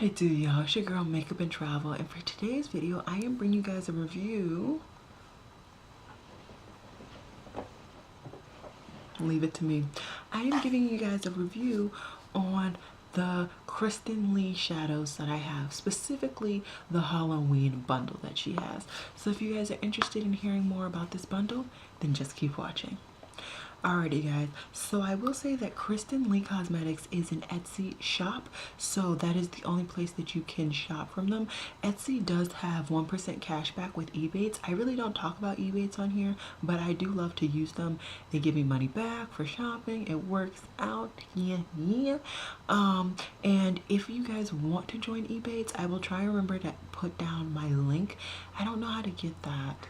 What it do, y'all? It's your girl Makeup and Travel, and for today's video I am bringing you guys a review. Leave it to me. I am giving you guys a review on the Kristen Leigh shadows that I have, specifically the Halloween bundle that she has. So if you guys are interested in hearing more about this bundle, then just keep watching. Alrighty guys, so I will say that Kristen Leigh Cosmetics is an Etsy shop, so that is the only place that you can shop from them. Etsy does have 1% cash back with Ebates. I really don't talk about Ebates on here, but I do love to use them. They give me money back for shopping. It works out, yeah. And if you guys want to join Ebates, I will try and remember to put down my link. I don't know how to get that.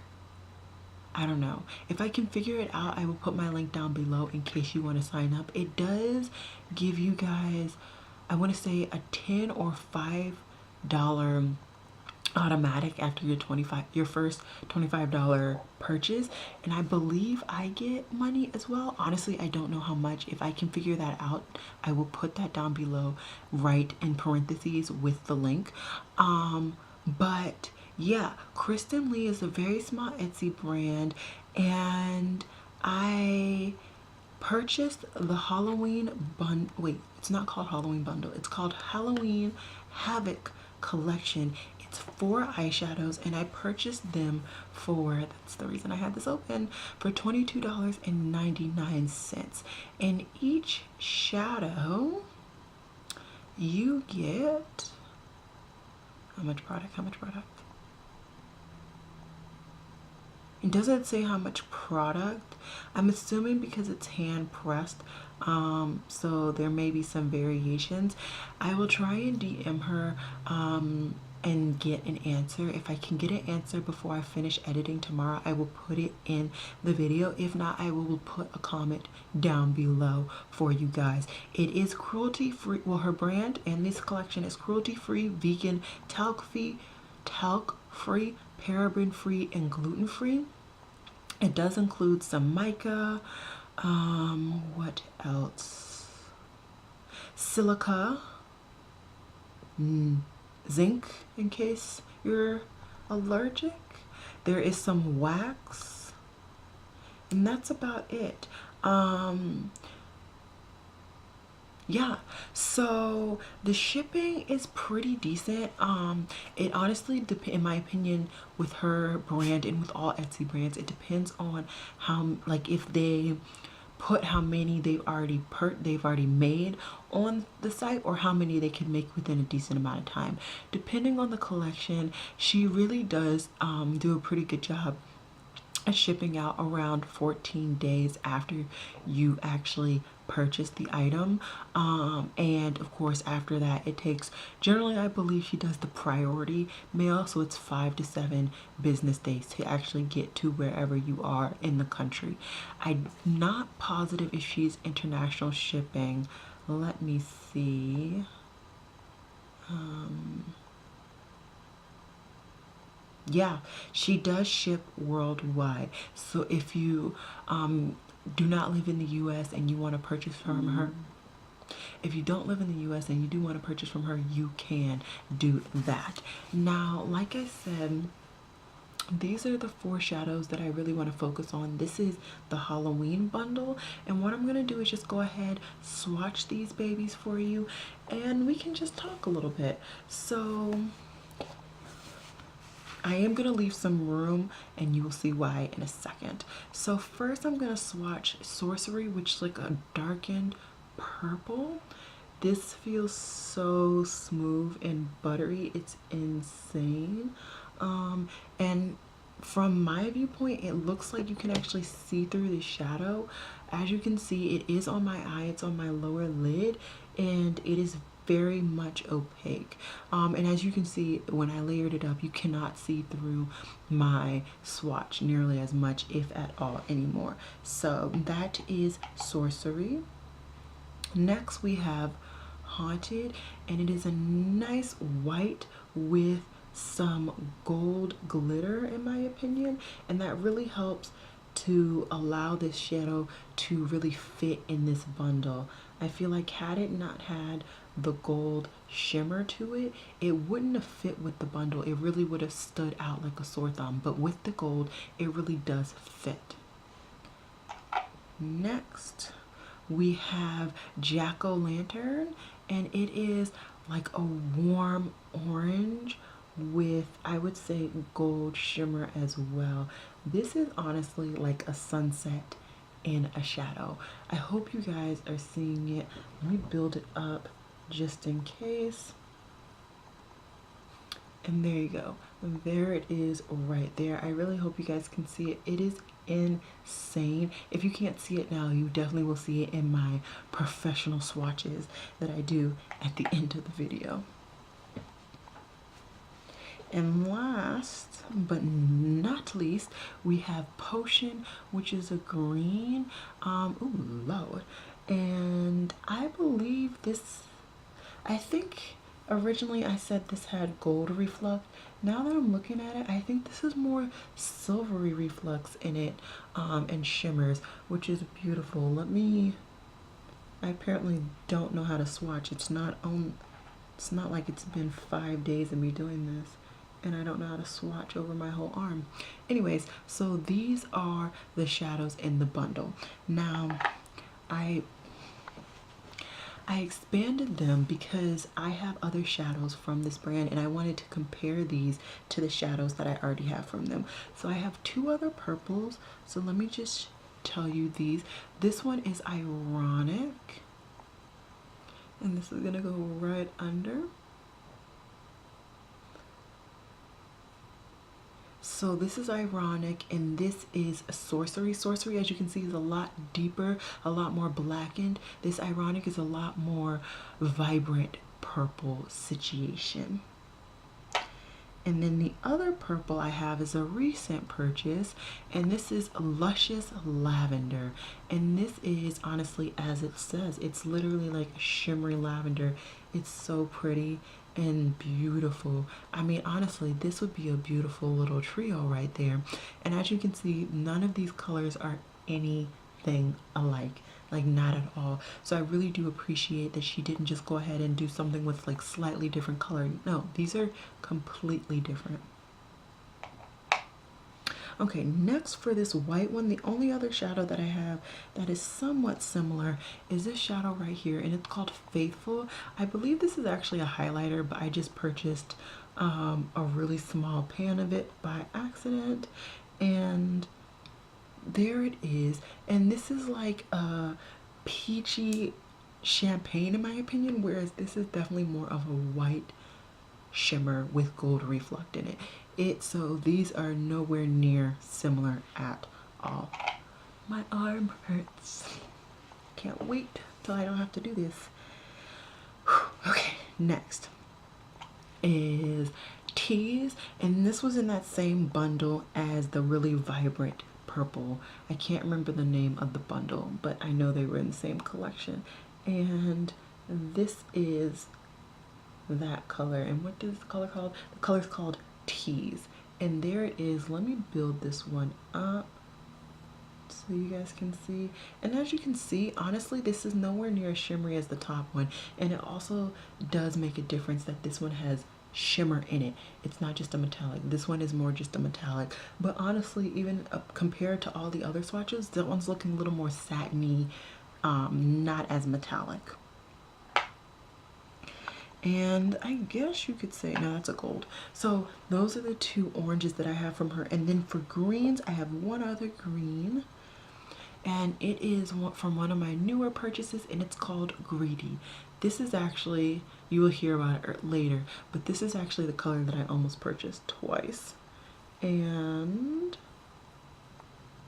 I don't know. If I can figure it out, I will put my link down below in case you want to sign up. It does give you guys, I want to say, a $10 or $5 automatic after your first $25 purchase, and I believe I get money as well. Honestly, I don't know how much. If I can figure that out, I will put that down below right in parentheses with the link. But yeah, Kristen Leigh is a very small Etsy brand, and I purchased the Halloween wait, it's not called Halloween bundle, it's called Halloween Havoc collection. It's 4 eyeshadows, and I purchased them for, that's the reason I had this open, for $22.99. And each shadow you get, how much product? It doesn't say how much product. I'm assuming because it's hand pressed, so there may be some variations. I will try and DM her and get an answer. If I can get an answer before I finish editing tomorrow, I will put it in the video. If not, I will put a comment down below for you guys. It is cruelty free. Well, her brand and this collection is cruelty free, vegan, talc free, paraben free, and gluten free. It does include some mica, what else? Silica, zinc in case you're allergic. There is some wax, and that's about it. Yeah, so the shipping is pretty decent. It honestly in my opinion, with her brand and with all Etsy brands, it depends on how, like, if they put how many they've already made on the site, or how many they can make within a decent amount of time. Depending on the collection, she really does do a pretty good job at shipping out around 14 days after you actually purchase the item, and of course after that it takes, generally I believe she does the priority mail, so it's 5 to 7 business days to actually get to wherever you are in the country. I'm not positive if she's international shipping. Let me see. Yeah, she does ship worldwide. So if you do not live in the US and you want to purchase from her, if you don't live in the US and you do want to purchase from her, you can do that. Now, like I said, these are the 4 shadows that I really want to focus on. This is the Halloween bundle, and what I'm going to do is just go ahead, swatch these babies for you, and we can just talk a little bit. So I am going to leave some room, and you will see why in a second. So first I'm going to swatch Sorcery, which is like a darkened purple. This feels so smooth and buttery. It's insane. And from my viewpoint, it looks like you can actually see through the shadow. As you can see, it is on my eye, it's on my lower lid, and it is very much opaque. And as you can see, when I layered it up, you cannot see through my swatch nearly as much, if at all, anymore. So that is Sorcery. Next we have Haunted, and it is a nice white with some gold glitter in my opinion, and that really helps to allow this shadow to really fit in this bundle. I feel like had it not had the gold shimmer to it, it wouldn't have fit with the bundle. It really would have stood out like a sore thumb, but with the gold, it really does fit. Next, we have Jack-o'-lantern, and it is like a warm orange with, I would say, gold shimmer as well. This is honestly like a sunset in a shadow. I hope you guys are seeing it. Let me build it up just in case. And there you go. And there it is right there. I really hope you guys can see it. It is insane. If you can't see it now, you definitely will see it in my professional swatches that I do at the end of the video. And last but not least, we have Potion, which is a green. Ooh, Lord. And I believe this, I think originally I said this had gold reflux. Now that I'm looking at it, I think this is more silvery reflux in it, and shimmers, which is beautiful. I apparently don't know how to swatch. It's not like it's been 5 days of me doing this, and I don't know how to swatch over my whole arm. Anyways, so these are the shadows in the bundle. Now, I expanded them because I have other shadows from this brand and I wanted to compare these to the shadows that I already have from them. So I have 2 other purples. So let me just tell you these. This one is Ironic, and this is gonna go right under. So this is Ironic, and this is Sorcery. Sorcery, as you can see, is a lot deeper, a lot more blackened. This Ironic is a lot more vibrant purple situation. And then the other purple I have is a recent purchase, and this is Luscious Lavender. And this is honestly, as it says, it's literally like shimmery lavender. It's so pretty and beautiful. I mean, honestly, this would be a beautiful little trio right there. And as you can see, none of these colors are anything alike, like not at all. So I really do appreciate that she didn't just go ahead and do something with like slightly different coloring. No, these are completely different. Okay, next for this white one, the only other shadow that I have that is somewhat similar is this shadow right here, and it's called Faithful. I believe this is actually a highlighter, but I just purchased a really small pan of it by accident, and there it is. And this is like a peachy champagne in my opinion, whereas this is definitely more of a white shimmer with gold reflux in it. So these are nowhere near similar at all. My arm hurts. Can't wait till I don't have to do this. Okay, next is Tease, and this was in that same bundle as the really vibrant purple. I can't remember the name of the bundle, but I know they were in the same collection. And this is that color. And what is the color called? The color's called Tease. And there it is. Let me build this one up so you guys can see. And as you can see, honestly, this is nowhere near as shimmery as the top one. And it also does make a difference that this one has shimmer in it. It's not just a metallic. This one is more just a metallic. But honestly, even compared to all the other swatches, that one's looking a little more satiny, not as metallic. And I guess you could say, no, that's a gold. So those are the 2 oranges that I have from her. And then for greens, I have one other green, and it is from one of my newer purchases, and it's called Greedy. This is actually, you will hear about it later, but this is actually the color that I almost purchased twice. And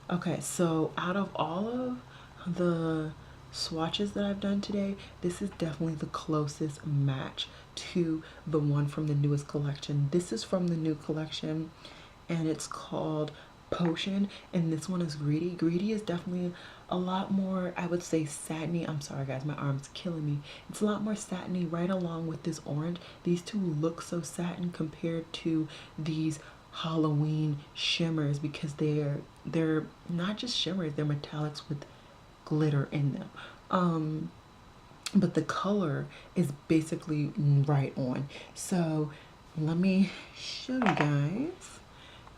okay, so out of all of the swatches that I've done today, this is definitely the closest match to the one from the newest collection. This is from the new collection, and it's called Potion, and this one is Greedy. Greedy is definitely a lot more, I would say, satiny. I'm sorry guys, my arm's killing me. It's a lot more satiny right along with this orange. These two look so satin compared to these Halloween shimmers because they're not just shimmers, they're metallics with glitter in them. But the color is basically right on. So let me show you guys.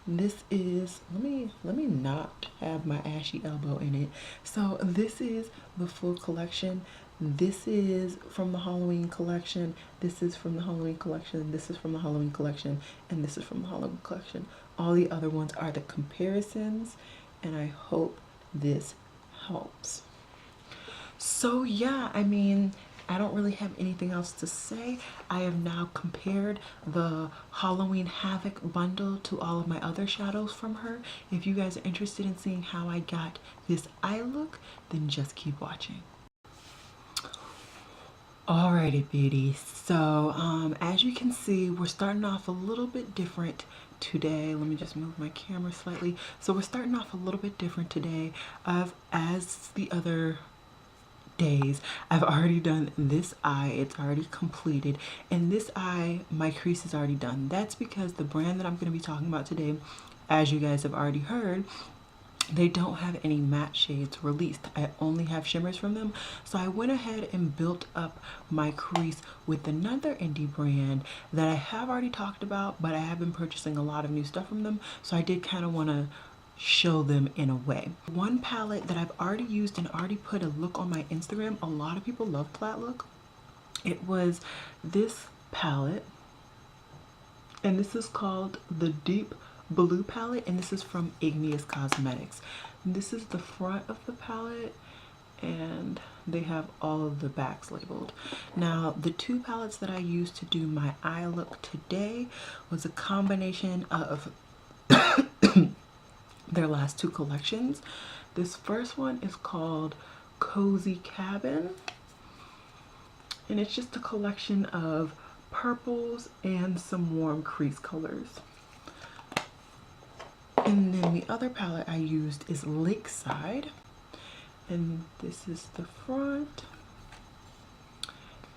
This is, let me not have my ashy elbow in it. So this is the full collection. This is from the Halloween collection. This is from the Halloween collection. This is from the Halloween collection. And this is from the Halloween collection. All the other ones are the comparisons. And I hope this helps. So yeah, I mean, I don't really have anything else to say. I have now compared the Halloween Havoc bundle to all of my other shadows from her. If you guys are interested in seeing how I got this eye look, then just keep watching. Alrighty, beauties. So as you can see, we're starting off a little bit different today. Let me just move my camera slightly. So we're starting off a little bit different today as the other days. I've already done this eye. It's already completed. And this eye, my crease is already done. That's because the brand that I'm going to be talking about today, as you guys have already heard, they don't have any matte shades released. I only have shimmers from them. So I went ahead and built up my crease with another indie brand that I have already talked about, but I have been purchasing a lot of new stuff from them. So I did kind of want to show them in a way. One palette that I've already used and already put a look on my Instagram. A lot of people love that look. It was this palette, and this is called the Deep Blue palette, and this is from Igneous Cosmetics. This is the front of the palette, and they have all of the backs labeled. Now, the two palettes that I used to do my eye look today was a combination of their last two collections. This first one is called Cozy Cabin, and it's just a collection of purples and some warm crease colors. And then the other palette I used is Lakeside, and this is the front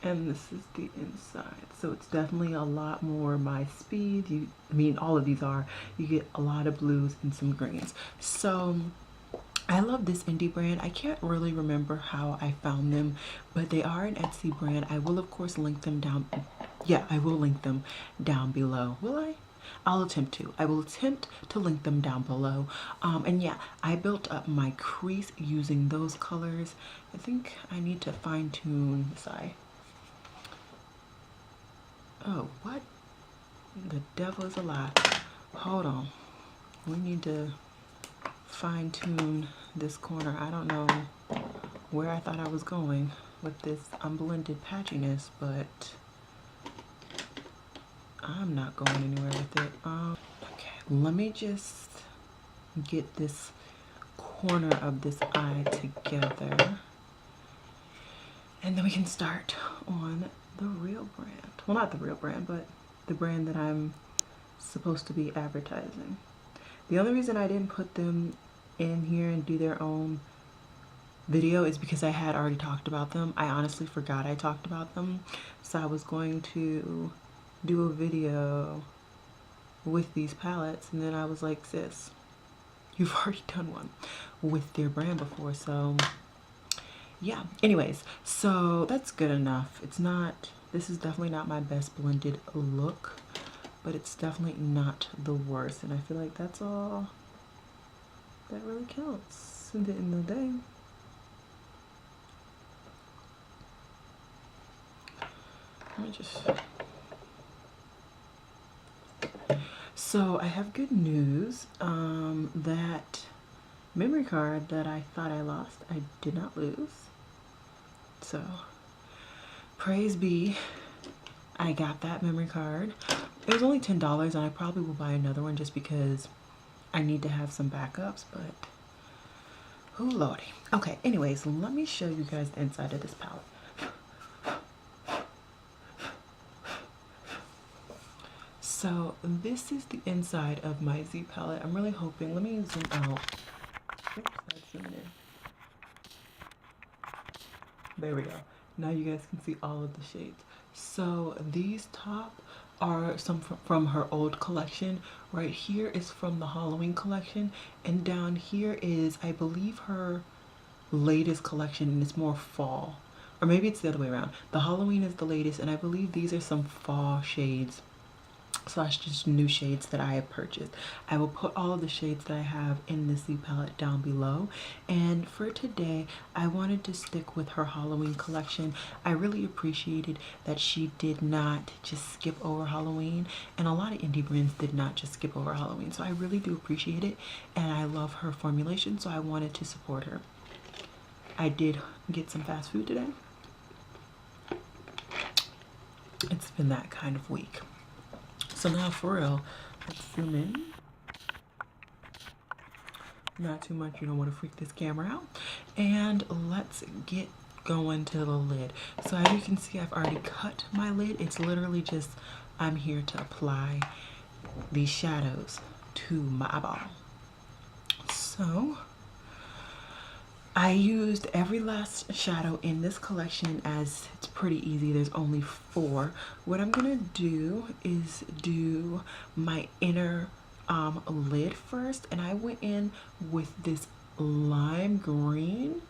and this is the inside. So it's definitely a lot more my speed. I mean, all of these are. You get a lot of blues and some greens. So I love this indie brand. I can't really remember how I found them, but they are an Etsy brand. I will of course link them down. Yeah, I will link them down below. Will I? I'll attempt to. I will attempt to link them down below. And yeah, I built up my crease using those colors. I think I need to fine tune this eye. Oh, what? The devil is a lie. Hold on. We need to fine tune this corner. I don't know where I thought I was going with this unblended patchiness, but I'm not going anywhere with it. Okay, let me just get this corner of this eye together, and then we can start on the real brand. Well, not the real brand, but the brand that I'm supposed to be advertising. The only reason I didn't put them in here and do their own video is because I had already talked about them. I honestly forgot I talked about them, so I was going to do a video with these palettes, and then I was like, sis, you've already done one with their brand before. So yeah, anyways, so that's good enough. It's not, this is definitely not my best blended look, but it's definitely not the worst, and I feel like that's all that really counts in the end of the day. Let me just... So I have good news. That memory card that I thought I lost, I did not lose. So praise be, I got that memory card. It was only $10, and I probably will buy another one just because I need to have some backups, but oh lordy. Okay, anyways, let me show you guys the inside of this palette. So this is the inside of my Z palette. I'm really hoping, let me zoom out. Oops, that's zooming in. There we go. Now you guys can see all of the shades. So these top are some from her old collection. Right here is from the Halloween collection, and down here is, I believe, her latest collection, and it's more fall. Or maybe it's the other way around. The Halloween is the latest, and I believe these are some fall shades slash just new shades that I have purchased. I will put all of the shades that I have in this new palette down below. And for today, I wanted to stick with her Halloween collection. I really appreciated that she did not just skip over Halloween, and a lot of indie brands did not just skip over Halloween. So I really do appreciate it, and I love her formulation, so I wanted to support her. I did get some fast food today. It's been that kind of week. So now for real, let's zoom in. Not too much, you don't want to freak this camera out. And let's get going to the lid. So as you can see, I've already cut my lid. It's literally just, I'm here to apply these shadows to my eyeball. So I used every last shadow in this collection, as it's pretty easy. There's only 4. What I'm gonna do is do my inner lid first, and I went in with this lime green,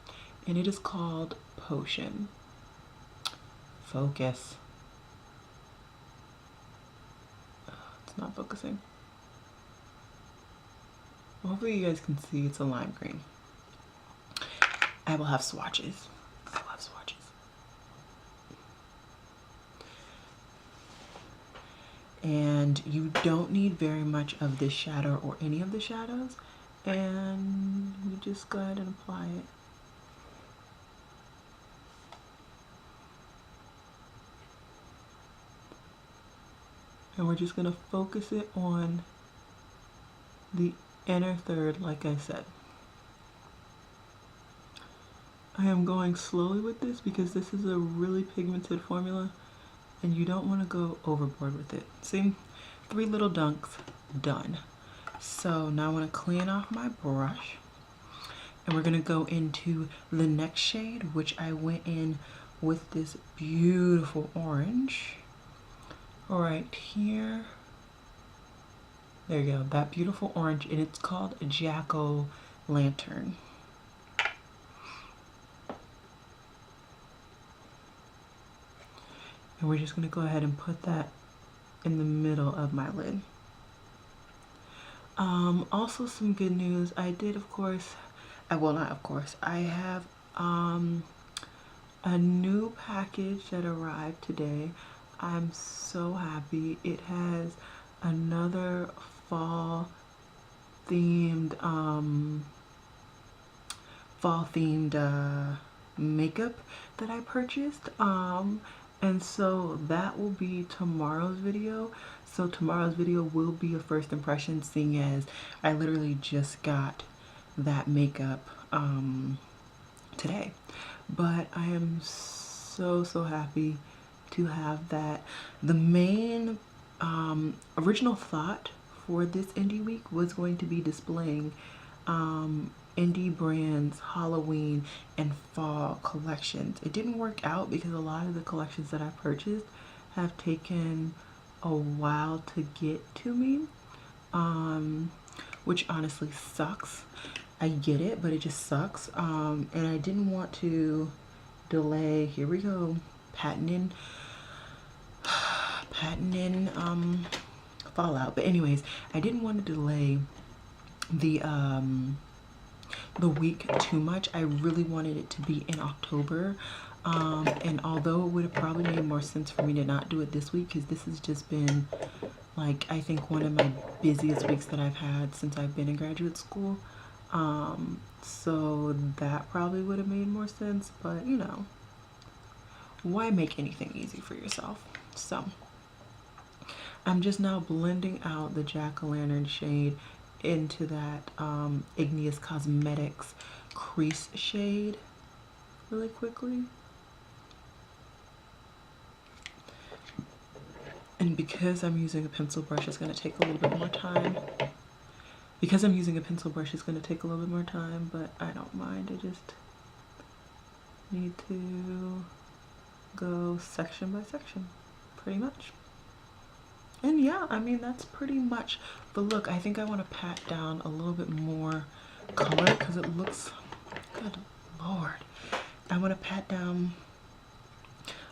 and it is called Potion. Focus. It's not focusing. Hopefully you guys can see it's a lime green. I will have swatches. I love swatches. And you don't need very much of this shadow or any of the shadows. And you just go ahead and apply it. And we're just gonna focus it on the inner third, like I said. I am going slowly with this because this is a really pigmented formula and you don't want to go overboard with it. See, 3 little dunks, done. So now I want to clean off my brush, and we're going to go into the next shade, which I went in with this beautiful orange right here. There you go, that beautiful orange, and it's called Jack-o'-lantern. And we're just going to go ahead and put that in the middle of my lid. Also some good news. I did, of course, I have a new package that arrived today. I'm so happy. It has another fall themed makeup that I purchased. And so that will be tomorrow's video. So tomorrow's video will be a first impression, seeing as I literally just got that makeup today. But I am so happy to have that. The main original thought for this indie week was going to be displaying indie brands Halloween and fall collections. It didn't work out because a lot of the collections that I purchased have taken a while to get to me, which honestly sucks. I get it, but it just sucks. And I didn't want to delay. Here we go, patenting Fallout. But anyways, I didn't want to delay the week too much. I really wanted it to be in October, and although it would have probably made more sense for me to not do it this week, because this has just been, like, I think one of my busiest weeks that I've had since I've been in graduate school, so that probably would have made more sense. But you know, why make anything easy for yourself? So I'm just now blending out the jack-o'-lantern shade into that Igneous Cosmetics crease shade really quickly. And because I'm using a pencil brush, it's going to take a little bit more time. But I don't mind. I just need to go section by section, pretty much. And yeah, I mean, that's pretty much the look. I think I want to pat down a little bit more color because it looks, good Lord. I want to pat down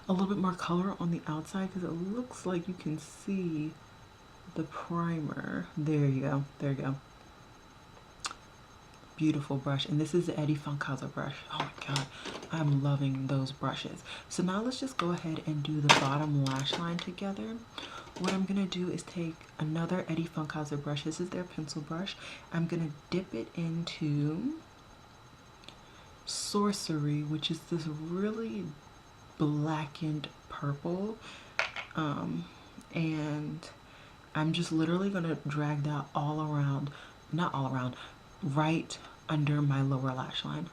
a little bit more color on the outside because it looks like you can see the primer. There you go. There you go. Beautiful brush. And this is the Eddie Funkhauser brush. Oh my god, I'm loving those brushes. So now let's just go ahead and do the bottom lash line together. What I'm gonna do is take another Eddie Funkhauser brush. This is their pencil brush. I'm gonna dip it into Sorcery, which is this really blackened purple, and I'm just literally gonna drag that all around, not all around, right under my lower lash line.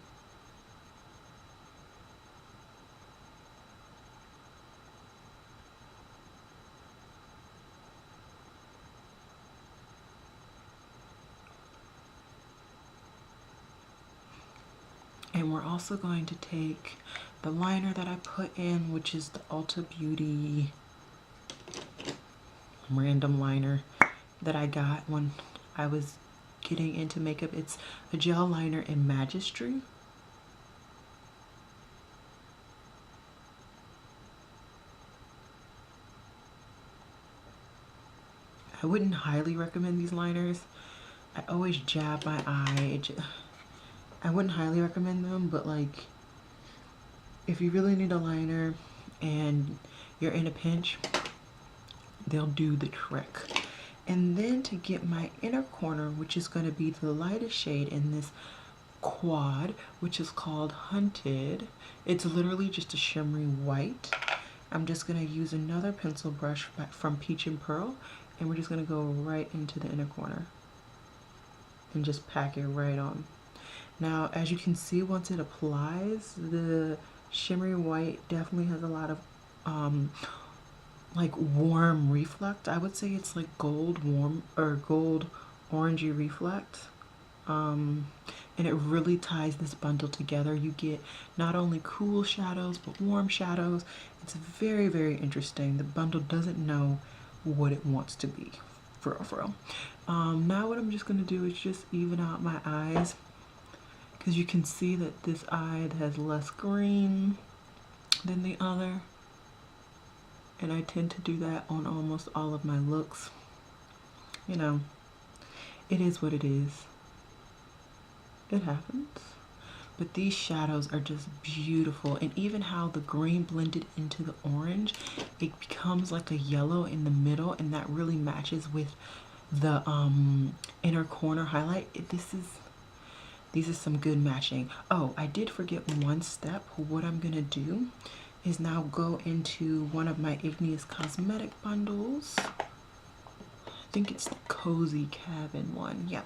And we're also going to take the liner that I put in, which is the Ulta Beauty random liner that I got when I was getting into makeup. It's a gel liner in Magistry. I wouldn't highly recommend these liners. I always jab my eye. I wouldn't highly recommend them, but like if you really need a liner and you're in a pinch, they'll do the trick. And then to get my inner corner, which is going to be the lightest shade in this quad, which is called Hunted. It's literally just a shimmery white. I'm just going to use another pencil brush from Peach and Pearl, and we're just going to go right into the inner corner and just pack it right on. Now, as you can see, once it applies, the shimmery white definitely has a lot of like warm reflect. I would say it's like gold warm or gold orangey reflect. And it really ties this bundle together. You get not only cool shadows but warm shadows. It's very, very interesting. The bundle doesn't know what it wants to be, for real. Now what I'm just gonna do is just even out my eyes, because you can see that this eye has less green than the other, and I tend to do that on almost all of my looks. You know, it is what it is. It happens. But these shadows are just beautiful, and even how the green blended into the orange, it becomes like a yellow in the middle, and that really matches with the inner corner highlight. These are some good matching. Oh, I did forget one step. What I'm gonna do is now go into one of my Igneous Cosmetic bundles. I think it's the Cozy Cabin one. Yeah,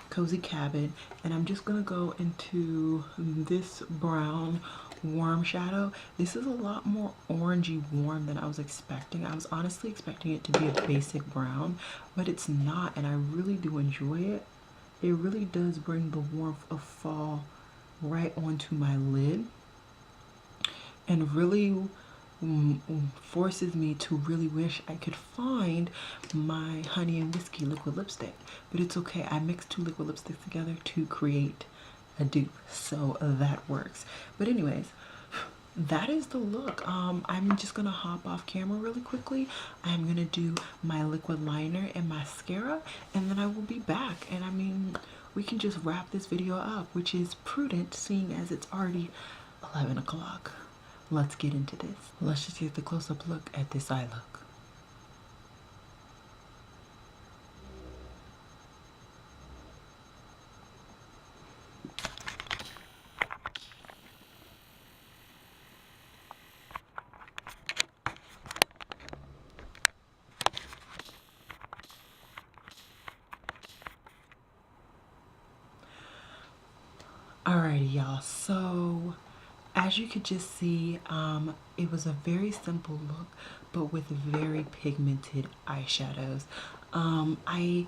Cozy Cabin. And I'm just gonna go into this brown warm shadow. This is a lot more orangey warm than I was expecting. I was honestly expecting it to be a basic brown, but it's not, and I really do enjoy it. It really does bring the warmth of fall right onto my lid, and really forces me to really wish I could find my Honey and Whiskey liquid lipstick. But it's okay, I mixed 2 liquid lipsticks together to create a dupe, so that works. But anyways, that is the look. I'm just gonna hop off camera really quickly. I'm gonna do my liquid liner and mascara, and then I will be back. And I mean, we can just wrap this video up, which is prudent seeing as it's already 11 o'clock. Let's get into this. Let's just get the close-up look at this eye look. Alrighty, y'all, so as you could just see, it was a very simple look, but with very pigmented eyeshadows. I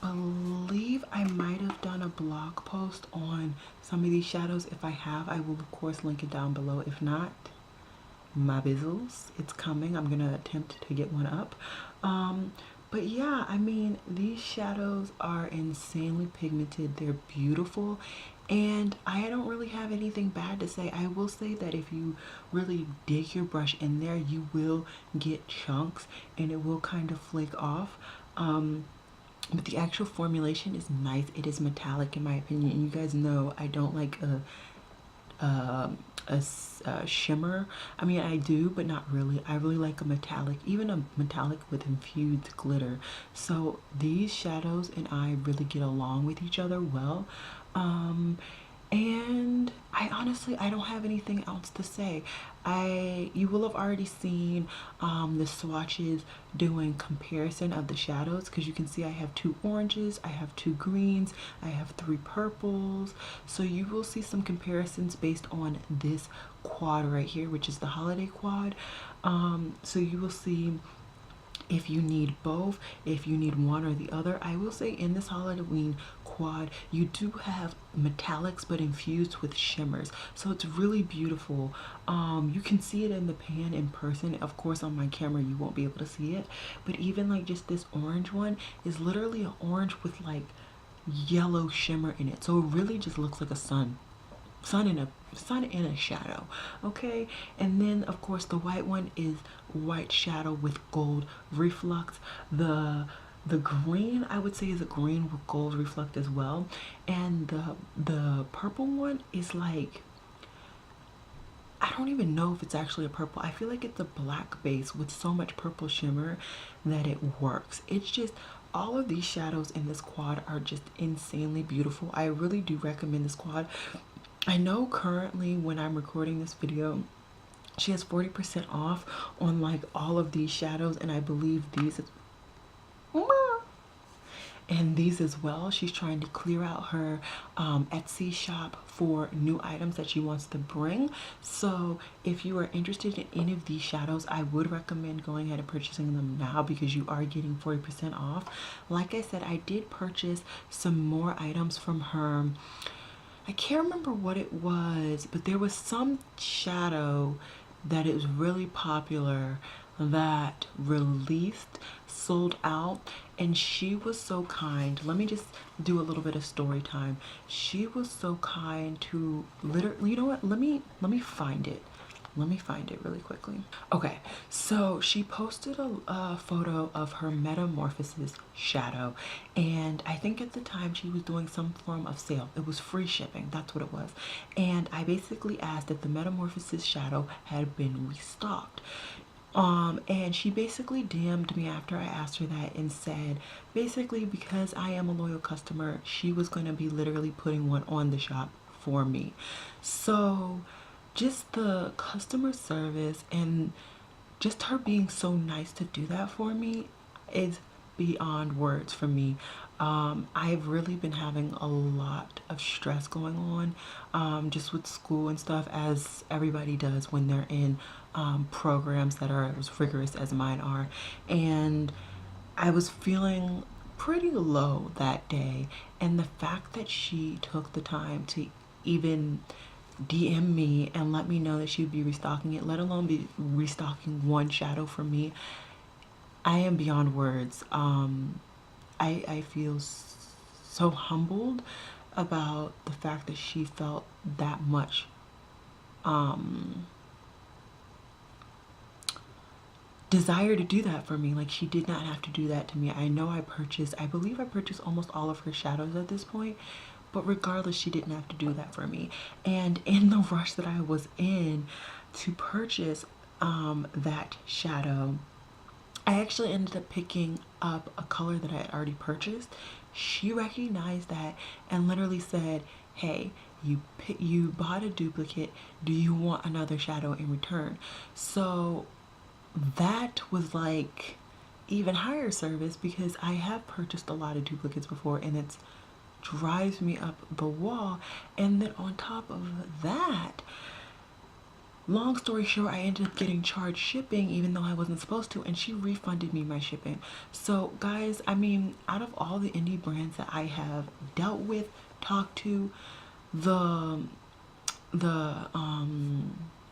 believe I might have done a blog post on some of these shadows. If I have, I will of course link it down below. If not, my bizzles. It's coming. I'm gonna attempt to get one up. But yeah, I mean, these shadows are insanely pigmented. They're beautiful, and I don't really have anything bad to say. I will say that if you really dig your brush in there, you will get chunks and it will kind of flake off. But the actual formulation is nice. It is metallic in my opinion. And you guys know I don't like a shimmer. I mean, I do, but not really. I really like a metallic, even a metallic with infused glitter. So these shadows and I really get along with each other well. And I honestly, I don't have anything else to say. You will have already seen the swatches doing comparison of the shadows, because you can see I have 2 oranges, I have 2 greens, I have 3 purples. So you will see some comparisons based on this quad right here, which is the holiday quad. So you will see if you need both, if you need one or the other. I will say in this Halloween quad, you do have metallics but infused with shimmers. So it's really beautiful. You can see it in the pan in person. Of course, on my camera, you won't be able to see it. But even like just this orange one is literally an orange with like yellow shimmer in it. So it really just looks like a sun in a shadow. Okay, and then of course the white one is white shadow with gold reflux. The green, I would say, is a green with gold reflect as well. And the purple one is like, I don't even know if it's actually a purple. I feel like it's a black base with so much purple shimmer that it works. It's just, all of these shadows in this quad are just insanely beautiful. I really do recommend this quad. I know currently when I'm recording this video, she has 40% off on like all of these shadows, and I believe these as well. She's trying to clear out her Etsy shop for new items that she wants to bring. So if you are interested in any of these shadows, I would recommend going ahead and purchasing them now, because you are getting 40% off. Like I said, I did purchase some more items from her. I can't remember what it was, but there was some shadow that it was really popular that released, sold out, and she was so kind. Let me just do a little bit of story time. She was so kind to literally, you know what? Let me find it. Let me find it really quickly. Okay, so she posted a photo of her Metamorphosis shadow, and I think at the time she was doing some form of sale. It was free shipping, that's what it was. And I basically asked if the Metamorphosis shadow had been restocked. And she basically DM'd me after I asked her that and said, basically, because I am a loyal customer, she was going to be literally putting one on the shop for me. So just the customer service and just her being so nice to do that for me is beyond words for me. I've really been having a lot of stress going on, just with school and stuff, as everybody does when they're in programs that are as rigorous as mine are. And I was feeling pretty low that day, and the fact that she took the time to even DM me and let me know that she would be restocking it, let alone be restocking one shadow for me, I am beyond words. I feel so humbled about the fact that she felt that much desire to do that for me. Like, she did not have to do that to me. I know I believe I purchased almost all of her shadows at this point, but regardless, she didn't have to do that for me. And in the rush that I was in to purchase that shadow, I actually ended up picking up a color that I had already purchased. She recognized that and literally said, hey, you bought a duplicate, do you want another shadow in return? So that was like even higher service, because I have purchased a lot of duplicates before and it's drives me up the wall. And then on top of that, long story short, I ended up getting charged shipping even though I wasn't supposed to, and she refunded me my shipping. So guys, I mean, out of all the indie brands that I have dealt with, talked to, the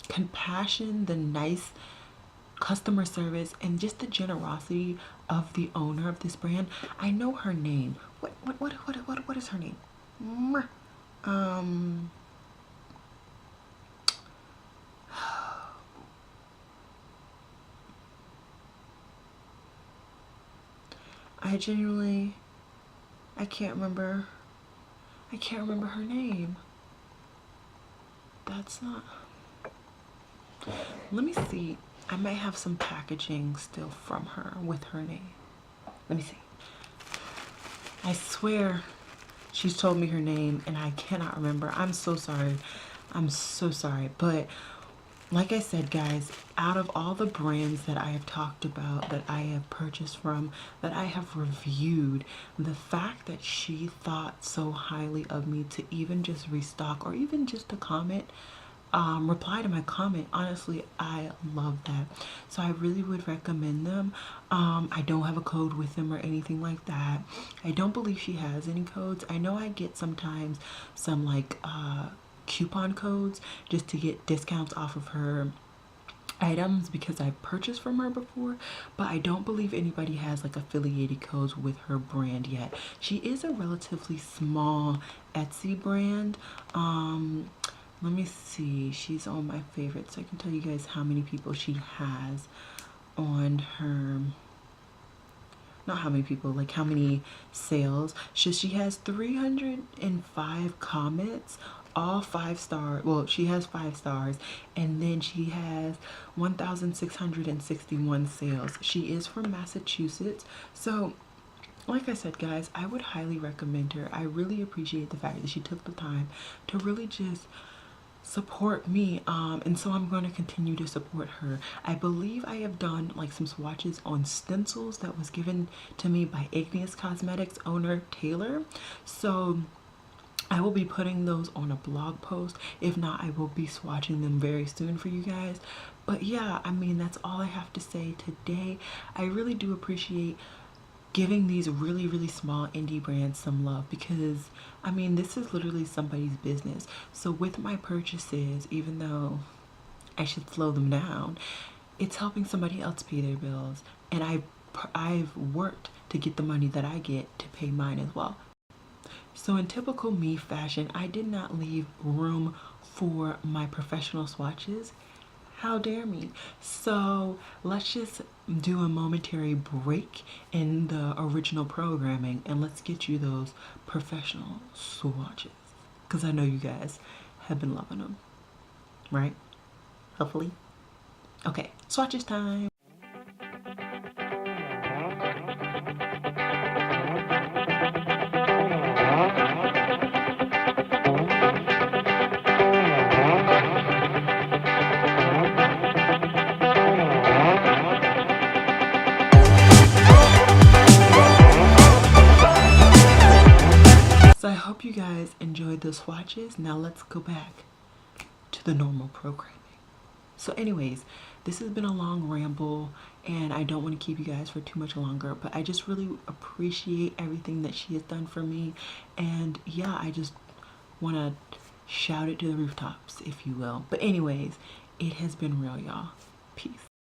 compassion, the nice customer service, and just the generosity of the owner of this brand. I know her name. What is her name? Um I genuinely I can't remember her name. That's not. Let me see. I might have some packaging still from her with her name. Let me see. I swear she's told me her name and I cannot remember. I'm so sorry. I'm so sorry. But like I said, guys, out of all the brands that I have talked about, that I have purchased from, that I have reviewed, the fact that she thought so highly of me to even just restock or even just to comment, reply to my comment, honestly, I love that. So I really would recommend them. I don't have a code with them or anything like that. I don't believe she has any codes. I know I get sometimes some like coupon codes just to get discounts off of her items because I've purchased from her before, but I don't believe anybody has like affiliated codes with her brand yet. She is a relatively small Etsy brand. Let me see. She's on my favorites, so I can tell you guys how many people she has on her. Not how many people, like how many sales. She has 305 comments, all 5-star. Well, she has 5 stars, and then she has 1,661 sales. She is from Massachusetts, so like I said, guys, I would highly recommend her. I really appreciate the fact that she took the time to really just support me, and so I'm going to continue to support her. I believe I have done like some swatches on stencils that was given to me by Igneous Cosmetics owner Taylor, so I will be putting those on a blog post. If not, I will be swatching them very soon for you guys. But yeah, I mean, that's all I have to say today. I really do appreciate giving these really small indie brands some love, because I mean, this is literally somebody's business. So with my purchases, even though I should slow them down, it's helping somebody else pay their bills, and I've worked to get the money that I get to pay mine as well. So in typical me fashion, I did not leave room for my professional swatches. How dare me? So let's just do a momentary break in the original programming and let's get you those professional swatches, because I know you guys have been loving them, right? Hopefully. Okay, swatches time. So I hope you guys enjoyed the swatches. Now let's go back to the normal programming. So anyways, this has been a long ramble and I don't want to keep you guys for too much longer, but I just really appreciate everything that she has done for me. And yeah, I just want to shout it to the rooftops, if you will. But anyways, it has been real, y'all. Peace.